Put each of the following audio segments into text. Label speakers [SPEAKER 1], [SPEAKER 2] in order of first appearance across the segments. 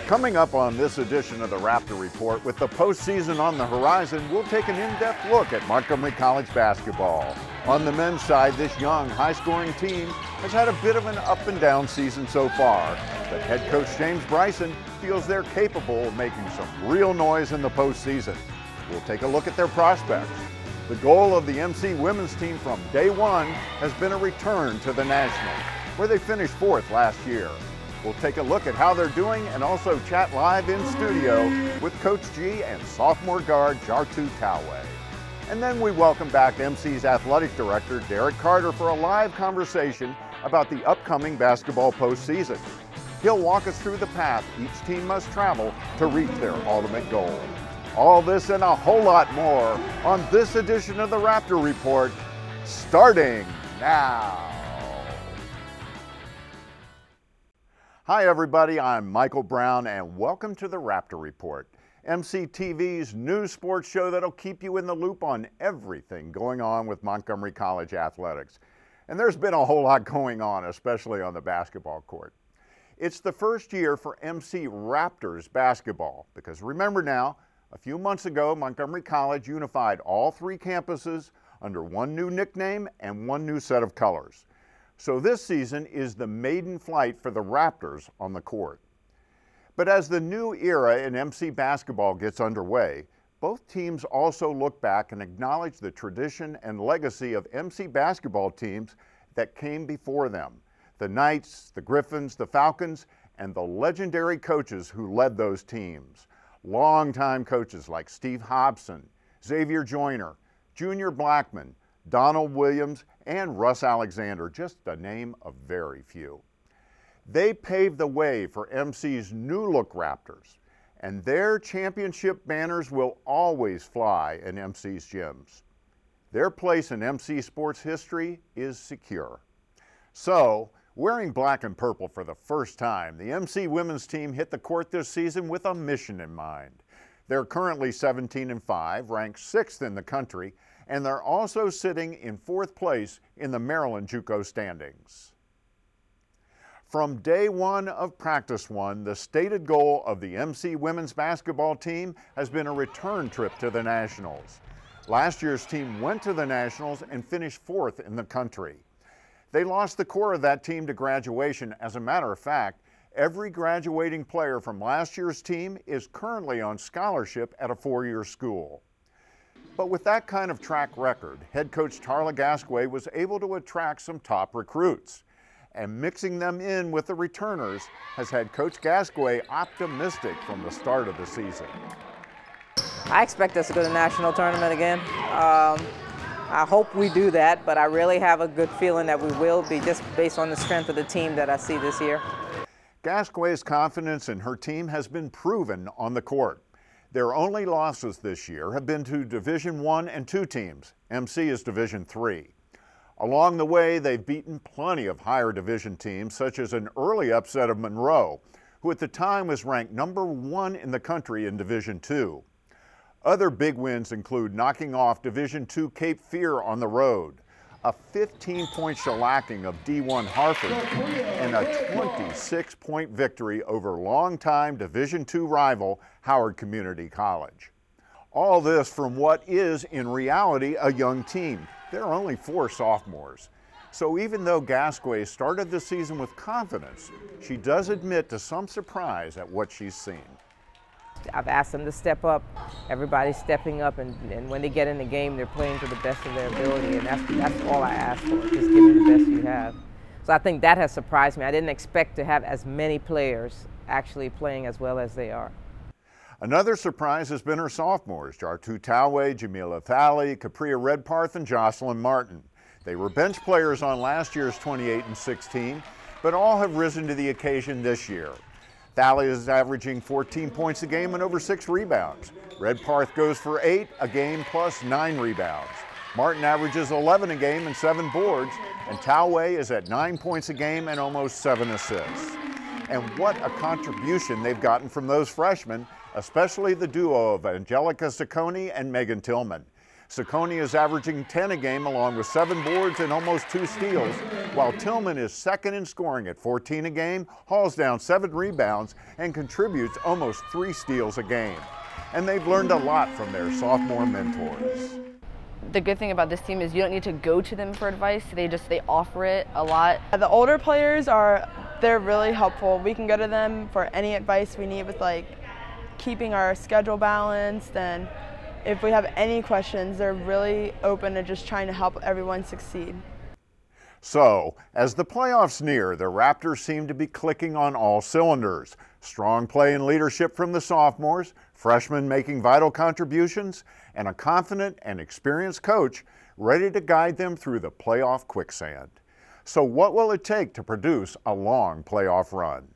[SPEAKER 1] Coming up on this edition of the Raptor Report, with the postseason on the horizon, we'll take an in-depth look at Montgomery College basketball. On the men's side, this young, high-scoring team has had a bit of an up-and-down season so far, but head coach James Bryson feels they're capable of making some real noise in the postseason. We'll take a look at their prospects. The goal of the MC women's team from day one has been a return to the Nationals, where they finished 4th last year. We'll take a look at how they're doing and also chat live in studio with Coach G and sophomore guard Jartu Toweh. And then we welcome back MC's athletic director Derek Carter for a live conversation about the upcoming basketball postseason. He'll walk us through the path each team must travel to reach their ultimate goal. All this and a whole lot more on this edition of the Raptor Report, starting now. Hi everybody, I'm Michael Brown and welcome to the Raptor Report, MCTV's news sports show that'll keep you in the loop on everything going on with Montgomery College athletics. And there's been a whole lot going on, especially on the basketball court. It's the first year for MC Raptors basketball, because remember now, a few months ago, Montgomery College unified all 3 campuses under one new nickname and one new set of colors. So this season is the maiden flight for the Raptors on the court. But as the new era in MC basketball gets underway, both teams also look back and acknowledge the tradition and legacy of MC basketball teams that came before them. The Knights, the Griffins, the Falcons, and the legendary coaches who led those teams. Longtime coaches like Steve Hobson, Xavier Joyner, Junior Blackman, Donald Williams, and Russ Alexander, just to name a very few. They paved the way for MC's new-look Raptors, and their championship banners will always fly in MC's gyms. Their place in MC sports history is secure. So, wearing black and purple for the first time, the MC women's team hit the court this season with a mission in mind. They're currently 17-5, ranked 6th in the country, and they're also sitting in 4th place in the Maryland JUCO standings. From day one of practice one, the stated goal of the MC women's basketball team has been a return trip to the Nationals. Last year's team went to the Nationals and finished 4th in the country. They lost the core of that team to graduation. As a matter of fact, every graduating player from last year's team is currently on scholarship at a 4-year school. But with that kind of track record, head coach Tarlouh Gasque was able to attract some top recruits. And mixing them in with the returners has had Coach Gasque optimistic from the start of the season.
[SPEAKER 2] I expect us to go to the national tournament again. I hope we do that, but I really have a good feeling that we will be, just based on the strength of the team that I see this year.
[SPEAKER 1] Gasque's confidence in her team has been proven on the court. Their only losses this year have been to Division I and II teams. MC is Division III. Along the way, they've beaten plenty of higher division teams, such as an early upset of Monroe, who at the time was ranked number 1 in the country in Division II. Other big wins include knocking off Division II Cape Fear on the road, a 15-point shellacking of D1 Hartford, and a 26-point victory over longtime Division II rival Howard Community College. All this from what is, in reality, a young team. There are only 4 sophomores. So even though Gasque started the season with confidence, she does admit to some surprise at what she's seen.
[SPEAKER 2] I've asked them to step up. Everybody's stepping up, and when they get in the game, they're playing to the best of their ability, and that's all I ask for, just give me the best you have. So I think that has surprised me. I didn't expect to have as many players actually playing as well as they are.
[SPEAKER 1] Another surprise has been her sophomores, Jartu Toweh, Jamila Thali, Capria Redparth, and Jocelyn Martin. They were bench players on last year's 28-16, but all have risen to the occasion this year. Thali is averaging 14 points a game and over 6 rebounds. Redparth goes for 8 a game plus 9 rebounds. Martin averages 11 a game and 7 boards, and Toweh is at 9 points a game and almost 7 assists. And what a contribution they've gotten from those freshmen, especially the duo of Angelica Ciccone and Megan Tillman. Ciccone is averaging 10 a game along with 7 boards and almost 2 steals, while Tillman is second in scoring at 14 a game, hauls down 7 rebounds, and contributes almost 3 steals a game. And they've learned a lot from their sophomore mentors.
[SPEAKER 3] The good thing about this team is you don't need to go to them for advice. They offer it a lot.
[SPEAKER 4] The older players they're really helpful. We can go to them for any advice we need with like keeping our schedule balanced, and if we have any questions, they're really open to just trying to help everyone succeed.
[SPEAKER 1] So, as the playoffs near, the Raptors seem to be clicking on all cylinders. Strong play and leadership from the sophomores, freshmen making vital contributions, and a confident and experienced coach ready to guide them through the playoff quicksand. So what will it take to produce a long playoff run?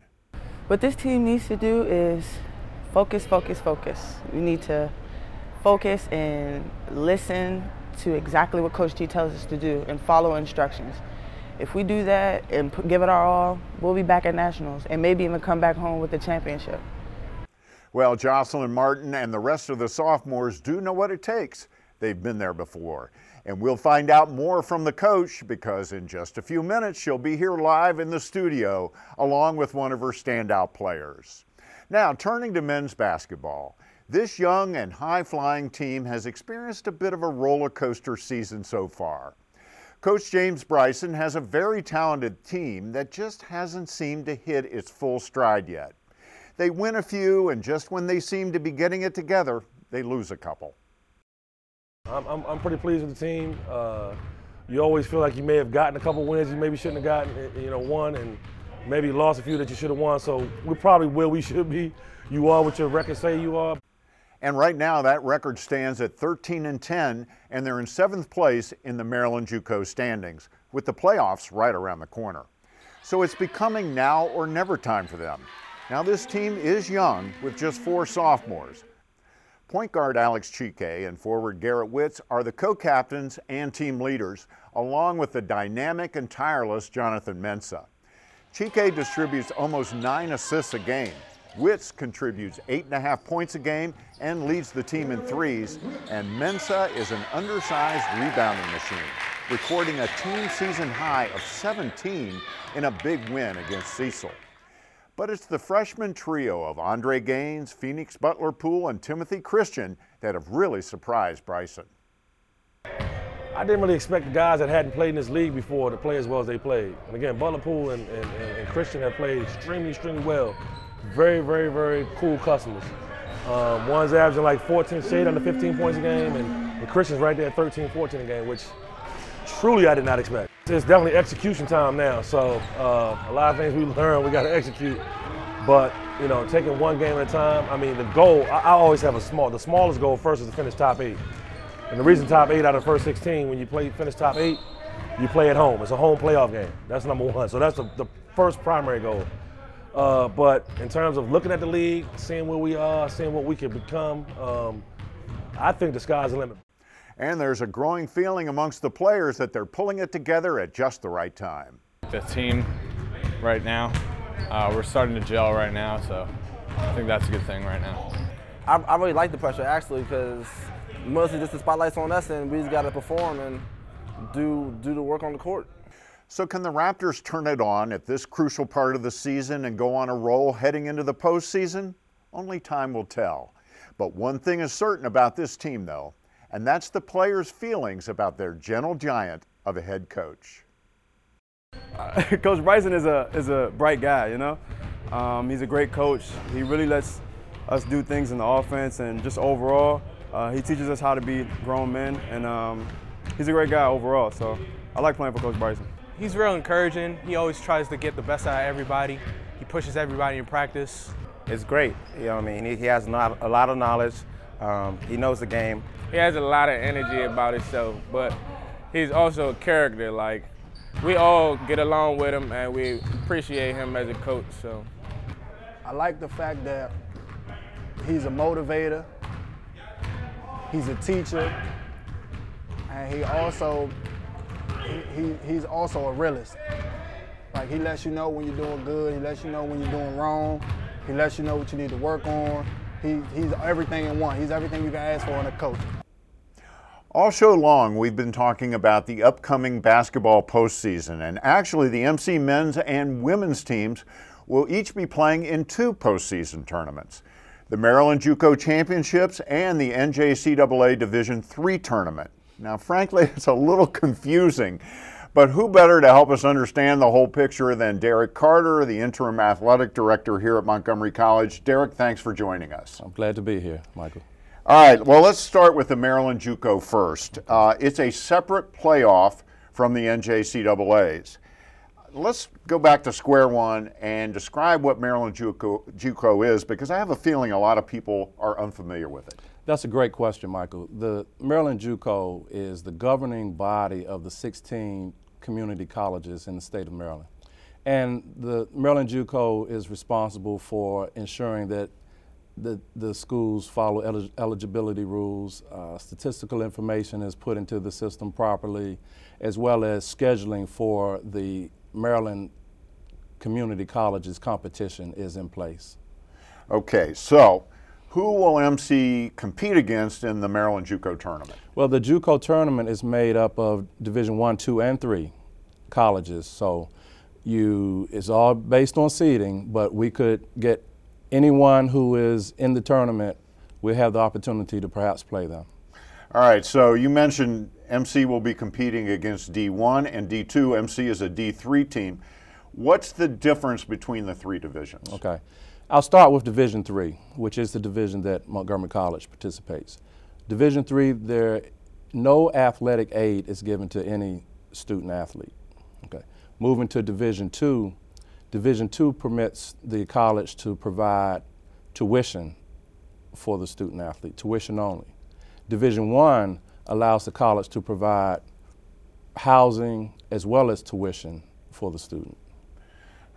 [SPEAKER 5] What this team needs to do is focus, focus, focus. We need to focus and listen to exactly what Coach T tells us to do and follow instructions. If we do that and give it our all, we'll be back at Nationals and maybe even come back home with the championship.
[SPEAKER 1] Well, Jocelyn Martin and the rest of the sophomores do know what it takes. They've been there before. And we'll find out more from the coach because in just a few minutes she'll be here live in the studio along with one of her standout players. Now, turning to men's basketball. This young and high-flying team has experienced a bit of a roller coaster season so far. Coach James Bryson has a very talented team that just hasn't seemed to hit its full stride yet. They win a few, and just when they seem to be getting it together, they lose a couple.
[SPEAKER 6] I'm pretty pleased with the team. You always feel like you may have gotten a couple wins you maybe shouldn't have gotten, won, and maybe lost a few that you should have won. So we're probably where we should be. You are what your record say you are.
[SPEAKER 1] And right now that record stands at 13-10, and they're in 7th place in the Maryland JUCO standings, with the playoffs right around the corner. So it's becoming now or never time for them. Now this team is young with just 4 sophomores. Point guard Alex Chique and forward Garrett Witz are the co-captains and team leaders, along with the dynamic and tireless Jonathan Mensah. Chique distributes almost 9 assists a game. Witz contributes 8.5 points a game and leads the team in threes, and Mensah is an undersized rebounding machine, recording a team season high of 17 in a big win against Cecil. But it's the freshman trio of Andre Gaines, Phoenix Butler-Poole, and Timothy Christian that have really surprised Bryson.
[SPEAKER 6] I didn't really expect the guys that hadn't played in this league before to play as well as they played. And again, Butler-Poole and Christian have played extremely well. Very, very, very cool customers. One's averaging like 14 shade under 15 points a game, and Christian's right there at 13, 14 a game, which truly I did not expect. It's definitely execution time now, so a lot of things we learn, we got to execute. But, taking one game at a time, I mean, the goal, I always have the smallest goal first is to finish top 8. And the reason top 8 out of the first 16, when you finish top 8, you play at home. It's a home playoff game. That's number 1. So that's the first primary goal. But in terms of looking at the league, seeing where we are, seeing what we can become, I think the sky's the limit.
[SPEAKER 1] And there's a growing feeling amongst the players that they're pulling it together at just the right time.
[SPEAKER 7] The team right now, we're starting to gel right now, so I think that's a good thing right now.
[SPEAKER 8] I really like the pressure actually, because mostly just the spotlight's on us and we just got to perform and do the work on the court.
[SPEAKER 1] So can the Raptors turn it on at this crucial part of the season and go on a roll heading into the postseason? Only time will tell. But one thing is certain about this team, though, and that's the players' feelings about their gentle giant of a head coach.
[SPEAKER 9] Coach Bryson is a bright guy, He's a great coach. He really lets us do things in the offense, and just overall, he teaches us how to be grown men, and he's a great guy overall, so I like playing for Coach Bryson.
[SPEAKER 10] He's real encouraging. He always tries to get the best out of everybody. He pushes everybody in practice.
[SPEAKER 11] It's great, He has a lot of knowledge. He knows the game.
[SPEAKER 12] He has a lot of energy about himself, but he's also a character. Like, we all get along with him and we appreciate him as a coach. So
[SPEAKER 13] I like the fact that he's a motivator, he's a teacher, and he's also a realist. Like, he lets you know when you're doing good, he lets you know when you're doing wrong, he lets you know what you need to work on. He's everything in one. He's everything you can ask for in a coach.
[SPEAKER 1] All show long, we've been talking about the upcoming basketball postseason, and actually the MC men's and women's teams will each be playing in 2 postseason tournaments, the Maryland JUCO Championships and the NJCAA Division III tournament. Now, frankly, it's a little confusing, but who better to help us understand the whole picture than Derek Carter, the interim athletic director here at Montgomery College. Derek, thanks for joining us.
[SPEAKER 14] I'm glad to be here, Michael.
[SPEAKER 1] All right, well, let's start with the Maryland JUCO first. It's a separate playoff from the NJCAAs. Let's go back to square one and describe what Maryland JUCO is, because I have a feeling a lot of people are unfamiliar with it.
[SPEAKER 14] That's a great question, Michael. The Maryland JUCO is the governing body of the 16 community colleges in the state of Maryland. And the Maryland JUCO is responsible for ensuring that the schools follow eligibility rules, statistical information is put into the system properly, as well as scheduling for the Maryland community colleges competition is in place.
[SPEAKER 1] Okay, so who will MC compete against in the Maryland JUCO tournament?
[SPEAKER 14] Well, the JUCO tournament is made up of Division I, II, and III colleges, so it's all based on seeding, but we could get anyone who is in the tournament, we have the opportunity to perhaps play them.
[SPEAKER 1] All right, so you mentioned MC will be competing against D1 and D2. MC is a D3 team. What's the difference between the 3 divisions?
[SPEAKER 14] Okay, I'll start with Division III, which is the division that Montgomery College participates. Division III, no athletic aid is given to any student athlete. Okay, moving to Division II. Division II permits the college to provide tuition for the student athlete, tuition only. Division I allows the college to provide housing as well as tuition for the student.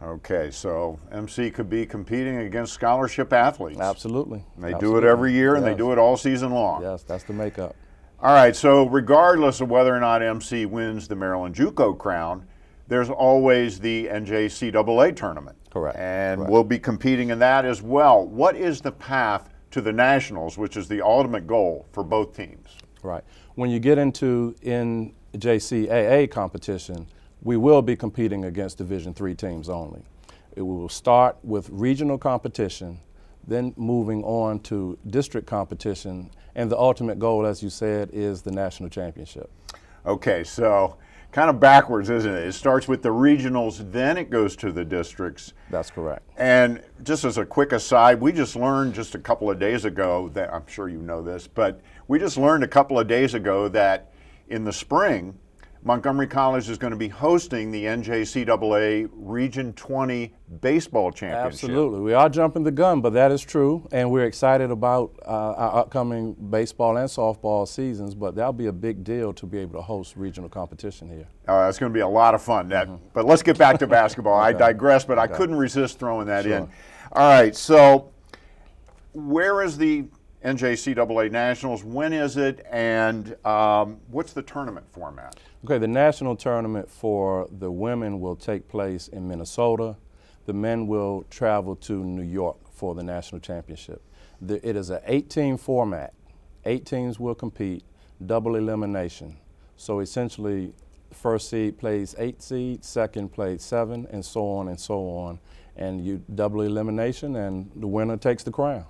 [SPEAKER 1] Okay, so MC could be competing against scholarship athletes.
[SPEAKER 14] Absolutely.
[SPEAKER 1] They do it every year, and they do it all season long.
[SPEAKER 14] Yes, that's the makeup.
[SPEAKER 1] All right, so regardless of whether or not MC wins the Maryland JUCO crown, there's always the NJCAA tournament.
[SPEAKER 14] Correct.
[SPEAKER 1] And we'll be competing in that as well. What is the path to the Nationals, which is the ultimate goal for both teams?
[SPEAKER 14] Right. When you get into NJCAA competition, we will be competing against Division III teams only. It will start with regional competition, then moving on to district competition, and the ultimate goal, as you said, is the national championship.
[SPEAKER 1] Okay, so kind of backwards, isn't it? It starts with the regionals, then it goes to the districts.
[SPEAKER 14] That's correct.
[SPEAKER 1] And just as a quick aside, we just learned just a couple of days ago that, I'm sure you know this, but we just learned a couple of days ago that in the spring, Montgomery College is going to be hosting the NJCAA Region 20 Baseball Championship.
[SPEAKER 14] Absolutely. We are jumping the gun, but that is true, and we're excited about our upcoming baseball and softball seasons, but that'll be a big deal to be able to host regional competition here.
[SPEAKER 1] That's going to be a lot of fun. But let's get back to basketball.
[SPEAKER 14] Okay.
[SPEAKER 1] I digress, but I couldn't resist throwing that in. All right, so where is the NJCAA Nationals? When is it, and what's the tournament format?
[SPEAKER 14] Okay, the national tournament for the women will take place in Minnesota. The men will travel to New York for the national championship. It is an 8-team format. 8 teams will compete, double elimination. So essentially, first seed plays 8 seed, second plays 7, and so on and so on. And you double elimination, and the winner takes the crown.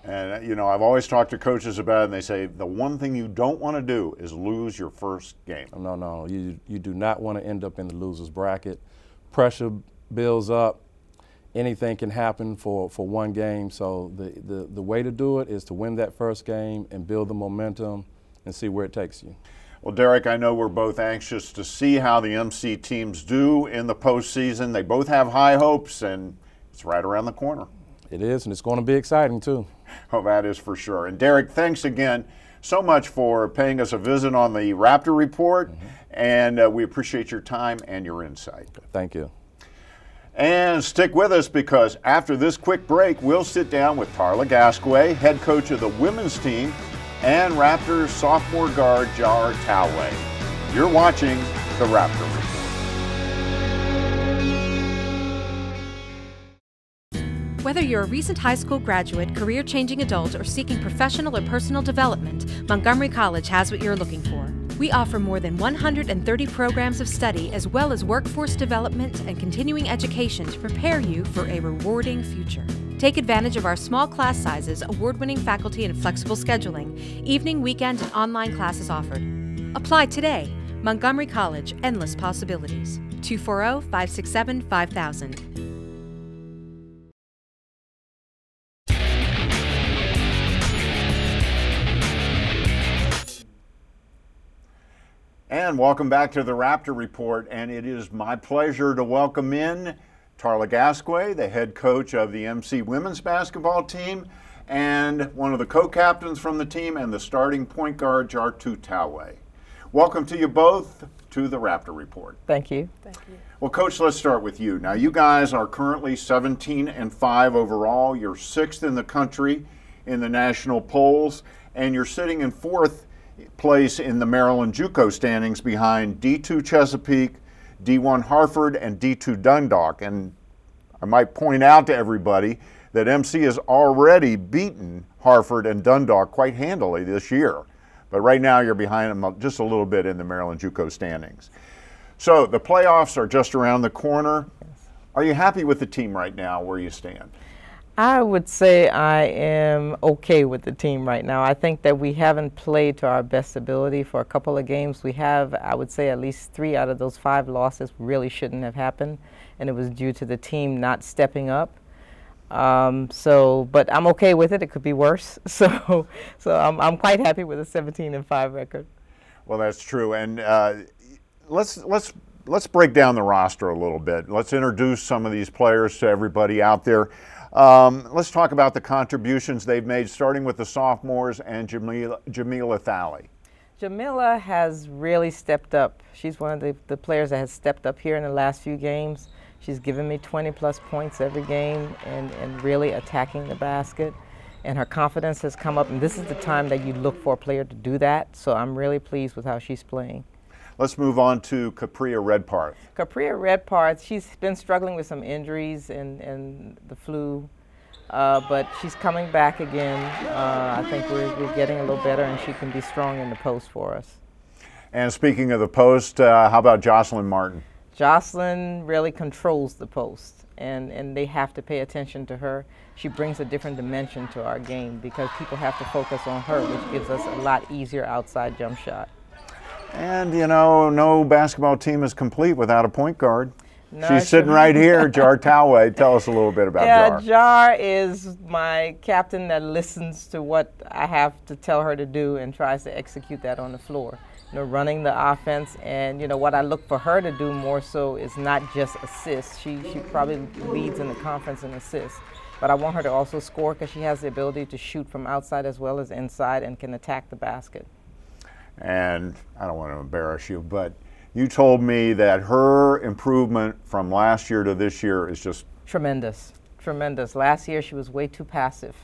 [SPEAKER 1] And, you know, I've always talked to coaches about it, and they say the one thing you don't want to do is lose your first game.
[SPEAKER 14] No, you do not want to end up in the loser's bracket. Pressure builds up. Anything can happen for one game. So the way to do it is to win that first game and build the momentum and see where it takes you.
[SPEAKER 1] Well, Derek, I know we're both anxious to see how the MC teams do in the postseason. They both have high hopes, and it's right around the corner.
[SPEAKER 14] It is, and it's going to be exciting, too.
[SPEAKER 1] Oh, that is for sure. And Derek, thanks again so much for paying us a visit on the Raptor Report, and we appreciate your time and your insight.
[SPEAKER 14] Thank you.
[SPEAKER 1] And stick with us, because after this quick break, we'll sit down with Tarlouh Gasque, head coach of the women's team, and Raptors sophomore guard Jartu Toweh. You're watching the Raptor Report.
[SPEAKER 15] Whether you're a recent high school graduate, career-changing adult, or seeking professional or personal development, Montgomery College has what you're looking for. We offer more than 130 programs of study as well as workforce development and continuing education to prepare you for a rewarding future. Take advantage of our small class sizes, award-winning faculty, and flexible scheduling. Evening, weekend, and online classes offered. Apply today. Montgomery College, endless possibilities. 240-567-5000.
[SPEAKER 1] And welcome back to the Raptor Report, and it is my pleasure to welcome in Tarlouh Gasque, the head coach of the MC women's basketball team, and one of the co-captains from the team, and the starting point guard, Jartu Toweh. Welcome to you both to the Raptor Report.
[SPEAKER 2] Thank you.
[SPEAKER 4] Thank you.
[SPEAKER 1] Well, Coach, let's start with you. Now, you guys are currently 17-5 overall. You're 6th in the country in the national polls, and you're sitting in 4th place in the Maryland JUCO standings behind D2 Chesapeake, D1 Hartford, and D2 Dundalk. And I might point out to everybody that MC has already beaten Hartford and Dundalk quite handily this year. But right now you're behind them just a little bit in the Maryland JUCO standings. So the playoffs are just around the corner. Are you happy with the team right now where you stand?
[SPEAKER 2] I would say I am okay with the team right now. I think that we haven't played to our best ability for a couple of games. We have, I would say, at least 3 out of those 5 losses really shouldn't have happened, and it was due to the team not stepping up. But I'm okay with it. It could be worse. So I'm quite happy with a 17-5 record.
[SPEAKER 1] Well, that's true. And let's break down the roster a little bit. Let's introduce some of these players to everybody out there. Let's talk about the contributions they've made, starting with the sophomores and Jamila Thalley.
[SPEAKER 2] Jamila has really stepped up. She's one of the players that has stepped up here in the last few games. She's given me 20-plus points every game and really attacking the basket. And her confidence has come up, and this is the time that you look for a player to do that. So I'm really pleased with how she's playing.
[SPEAKER 1] Let's move on to Capria Redparth.
[SPEAKER 2] Capria Redparth, she's been struggling with some injuries and the flu, but she's coming back again. I think we're getting a little better, and she can be strong in the post for us.
[SPEAKER 1] And speaking of the post, how about Jocelyn Martin?
[SPEAKER 2] Jocelyn really controls the post, and they have to pay attention to her. She brings a different dimension to our game because people have to focus on her, which gives us a lot easier outside jump shot.
[SPEAKER 1] And, you know, no basketball team is complete without a point guard.
[SPEAKER 2] No,
[SPEAKER 1] she's sitting right here, Jartu Toweh. Tell us a little bit about Jar.
[SPEAKER 2] Jar is my captain that listens to what I have to tell her to do and tries to execute that on the floor. You know, running the offense, and, you know, what I look for her to do more so is not just assists. She probably leads in the conference in assists. But I want her to also score because she has the ability to shoot from outside as well as inside and can attack the basket.
[SPEAKER 1] And I don't want to embarrass you, but you told me that her improvement from last year to this year is just
[SPEAKER 2] tremendous. Tremendous. Last year she was way too passive.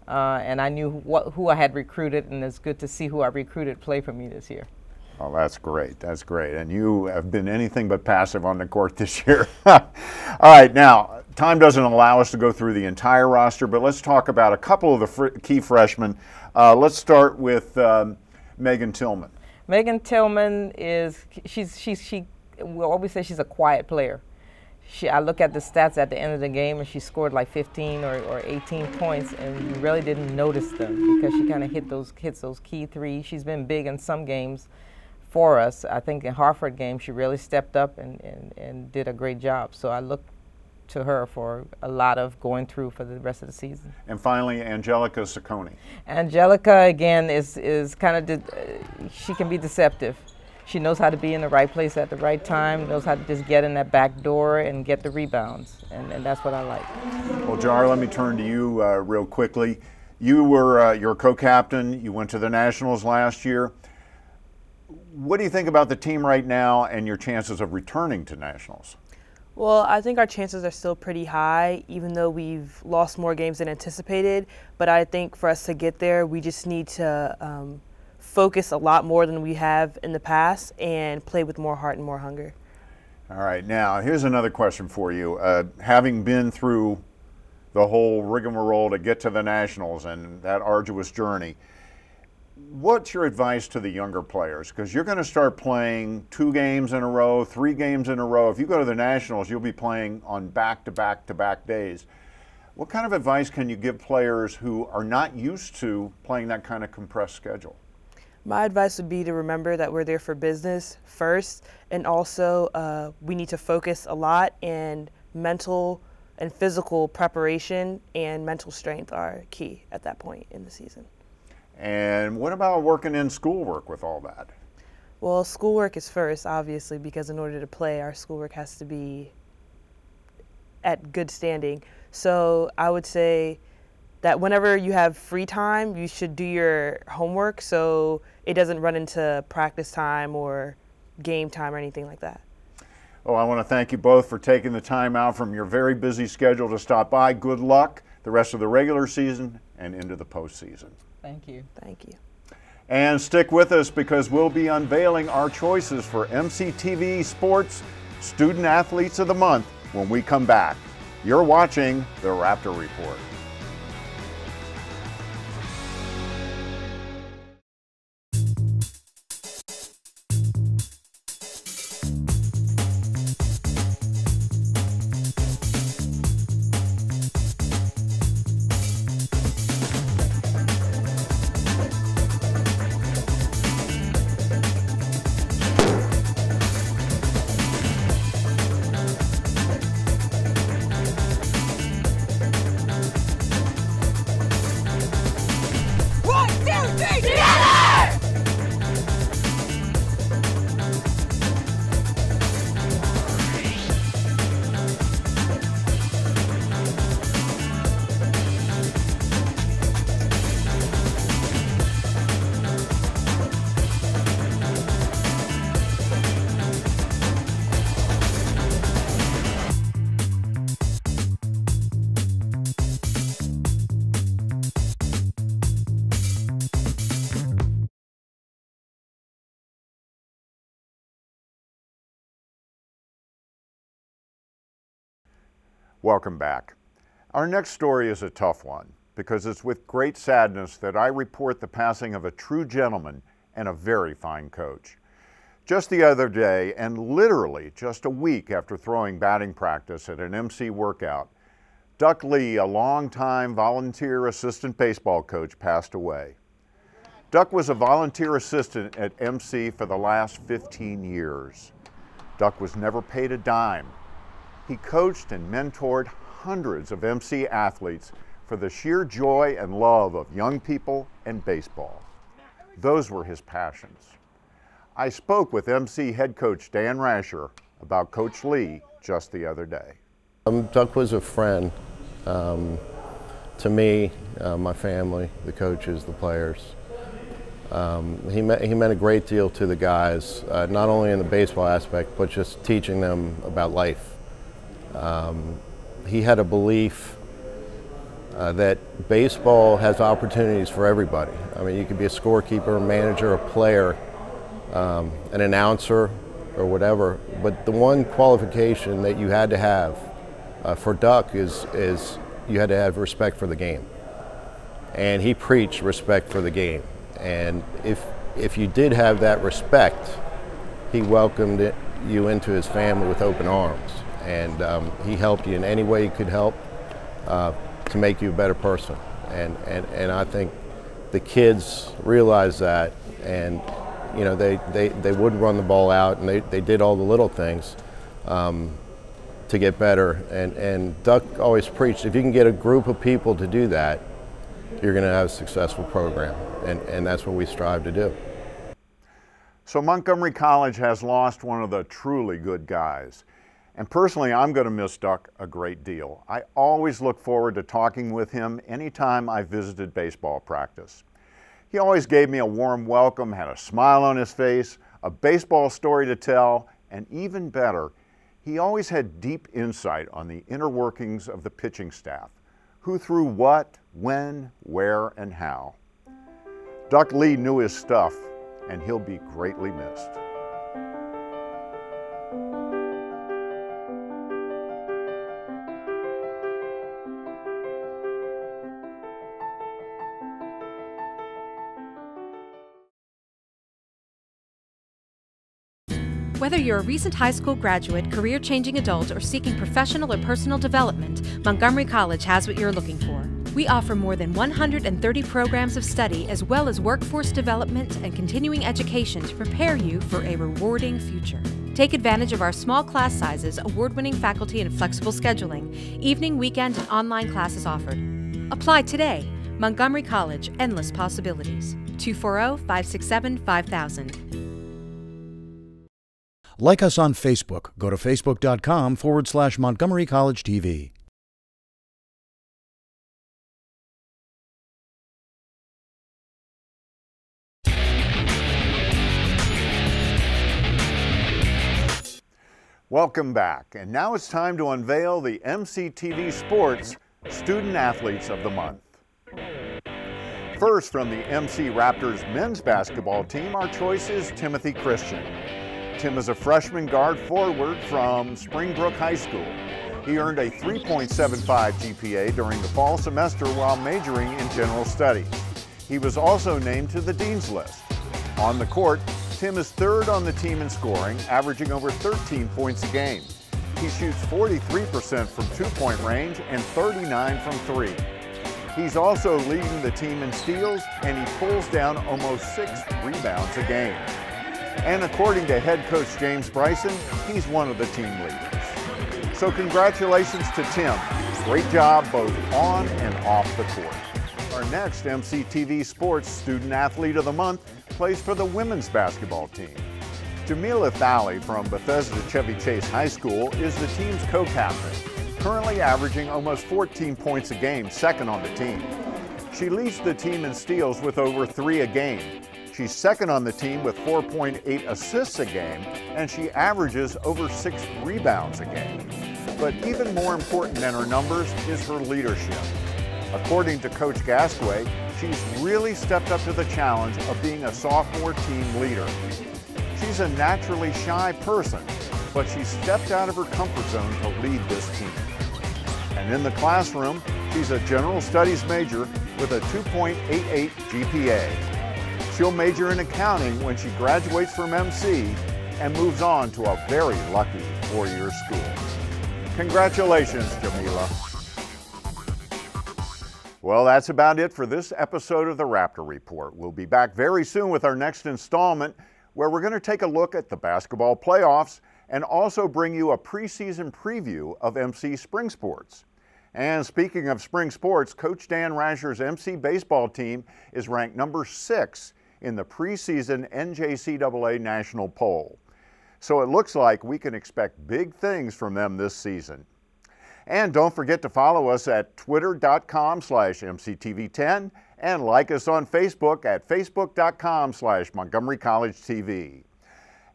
[SPEAKER 2] And I knew who I had recruited, and it's good to see who I recruited play for me this year.
[SPEAKER 1] Oh, that's great. That's great. And you have been anything but passive on the court this year. All right, now, time doesn't allow us to go through the entire roster, but let's talk about a couple of the key freshmen. Let's start with Megan Tillman.
[SPEAKER 2] Megan Tillman is, we always say she's a quiet player. I look at the stats at the end of the game, and she scored like 15 or 18 points, and you really didn't notice them because she kind of hits those key threes. She's been big in some games for us. I think in Hartford game, she really stepped up and did a great job. So I look to her for a lot of going through for the rest of the season.
[SPEAKER 1] And finally, Angelica Ciccone.
[SPEAKER 2] Angelica, again, is kind of, she can be deceptive. She knows how to be in the right place at the right time, knows how to just get in that back door and get the rebounds, and that's what I like.
[SPEAKER 1] Well, Jar, let me turn to you real quickly. You were your co-captain. You went to the Nationals last year. What do you think about the team right now and your chances of returning to Nationals?
[SPEAKER 16] Well, I think our chances are still pretty high, even though we've lost more games than anticipated. But I think for us to get there, we just need to focus a lot more than we have in the past and play with more heart and more hunger.
[SPEAKER 1] All right, now here's another question for you. Having been through the whole rigmarole to get to the Nationals and that arduous journey. What's your advice to the younger players? Because you're going to start playing 2 games in a row, 3 games in a row. If you go to the Nationals, you'll be playing on back-to-back-to-back days. What kind of advice can you give players who are not used to playing that kind of compressed schedule?
[SPEAKER 16] My advice would be to remember that we're there for business first, and also we need to focus a lot, and mental and physical preparation and mental strength are key at that point in the season.
[SPEAKER 1] And what about working in schoolwork with all that?
[SPEAKER 16] Well, schoolwork is first, obviously, because in order to play, our schoolwork has to be at good standing. So I would say that whenever you have free time, you should do your homework so it doesn't run into practice time or game time or anything like that.
[SPEAKER 1] Well, I want to thank you both for taking the time out from your very busy schedule to stop by. Good luck the rest of the regular season and into the postseason.
[SPEAKER 2] Thank you.
[SPEAKER 16] Thank you.
[SPEAKER 1] And stick with us because we'll be unveiling our choices for MCTV Sports Student Athletes of the Month when we come back. You're watching the Raptor Report. Welcome back. Our next story is a tough one because it's with great sadness that I report the passing of a true gentleman and a very fine coach. Just the other day, and literally just a week after throwing batting practice at an MC workout, Duck Lee, a longtime volunteer assistant baseball coach, passed away. Duck was a volunteer assistant at MC for the last 15 years. Duck was never paid a dime. He coached and mentored hundreds of MC athletes for the sheer joy and love of young people and baseball. Those were his passions. I spoke with MC head coach Dan Rasher about Coach Lee just the other day.
[SPEAKER 17] Duck was a friend to me, my family, the coaches, the players. He meant a great deal to the guys, not only in the baseball aspect, but just teaching them about life. He had a belief that baseball has opportunities for everybody. I mean, you could be a scorekeeper, a manager, a player, an announcer, or whatever. But the one qualification that you had to have for Duck is you had to have respect for the game. And he preached respect for the game. And if you did have that respect, he welcomed you into his family with open arms. And he helped you in any way he could help to make you a better person. And I think the kids realized that, and you know, they would run the ball out, and they did all the little things to get better. And Duck always preached, if you can get a group of people to do that, you're going to have a successful program. And that's what we strive to do.
[SPEAKER 1] So Montgomery College has lost one of the truly good guys. And personally, I'm going to miss Duck a great deal. I always look forward to talking with him anytime I visited baseball practice. He always gave me a warm welcome, had a smile on his face, a baseball story to tell, and even better, he always had deep insight on the inner workings of the pitching staff, who threw what, when, where, and how. Duck Lee knew his stuff, and he'll be greatly missed.
[SPEAKER 15] Whether you're a recent high school graduate, career-changing adult, or seeking professional or personal development, Montgomery College has what you're looking for. We offer more than 130 programs of study as well as workforce development and continuing education to prepare you for a rewarding future. Take advantage of our small class sizes, award-winning faculty, and flexible scheduling. Evening, weekend, and online classes offered. Apply today. Montgomery College, endless possibilities. 240-567-5000.
[SPEAKER 18] Like us on Facebook. Go to facebook.com/Montgomery College TV.
[SPEAKER 1] Welcome back, and now it's time to unveil the MCTV Sports Student Athletes of the Month. First, from the MC Raptors men's basketball team, our choice is Timothy Christian. Tim is a freshman guard forward from Springbrook High School. He earned a 3.75 GPA during the fall semester while majoring in general studies. He was also named to the Dean's List. On the court, Tim is third on the team in scoring, averaging over 13 points a game. He shoots 43% from two-point range and 39% from three. He's also leading the team in steals, and he pulls down almost 6 rebounds a game. And according to head coach James Bryson, he's one of the team leaders. So congratulations to Tim. Great job both on and off the court. Our next MCTV Sports Student Athlete of the Month plays for the women's basketball team. Jamila Thalley from Bethesda Chevy Chase High School is the team's co-captain, currently averaging almost 14 points a game, second on the team. She leads the team in steals with over 3 a game. She's second on the team with 4.8 assists a game, and she averages over 6 rebounds a game. But even more important than her numbers is her leadership. According to Coach Gasque, she's really stepped up to the challenge of being a sophomore team leader. She's a naturally shy person, but she stepped out of her comfort zone to lead this team. And in the classroom, she's a general studies major with a 2.88 GPA. She'll major in accounting when she graduates from MC and moves on to a very lucky 4-year school. Congratulations, Jamila. Well, that's about it for this episode of the Raptor Report. We'll be back very soon with our next installment, where we're going to take a look at the basketball playoffs and also bring you a preseason preview of MC Spring Sports. And speaking of spring sports, Coach Dan Rasher's MC baseball team is ranked number 6 in the preseason NJCAA national poll. So it looks like we can expect big things from them this season. And don't forget to follow us at twitter.com/MCTV10 and like us on Facebook at facebook.com/Montgomery College TV.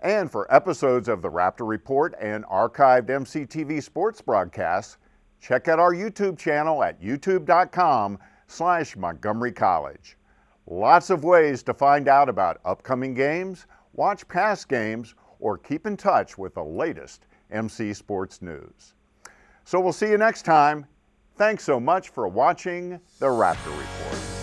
[SPEAKER 1] And for episodes of the Raptor Report and archived MCTV sports broadcasts, check out our YouTube channel at youtube.com/Montgomery College. Lots of ways to find out about upcoming games, watch past games, or keep in touch with the latest MC sports news. So we'll see you next time. Thanks so much for watching the Raptor Report.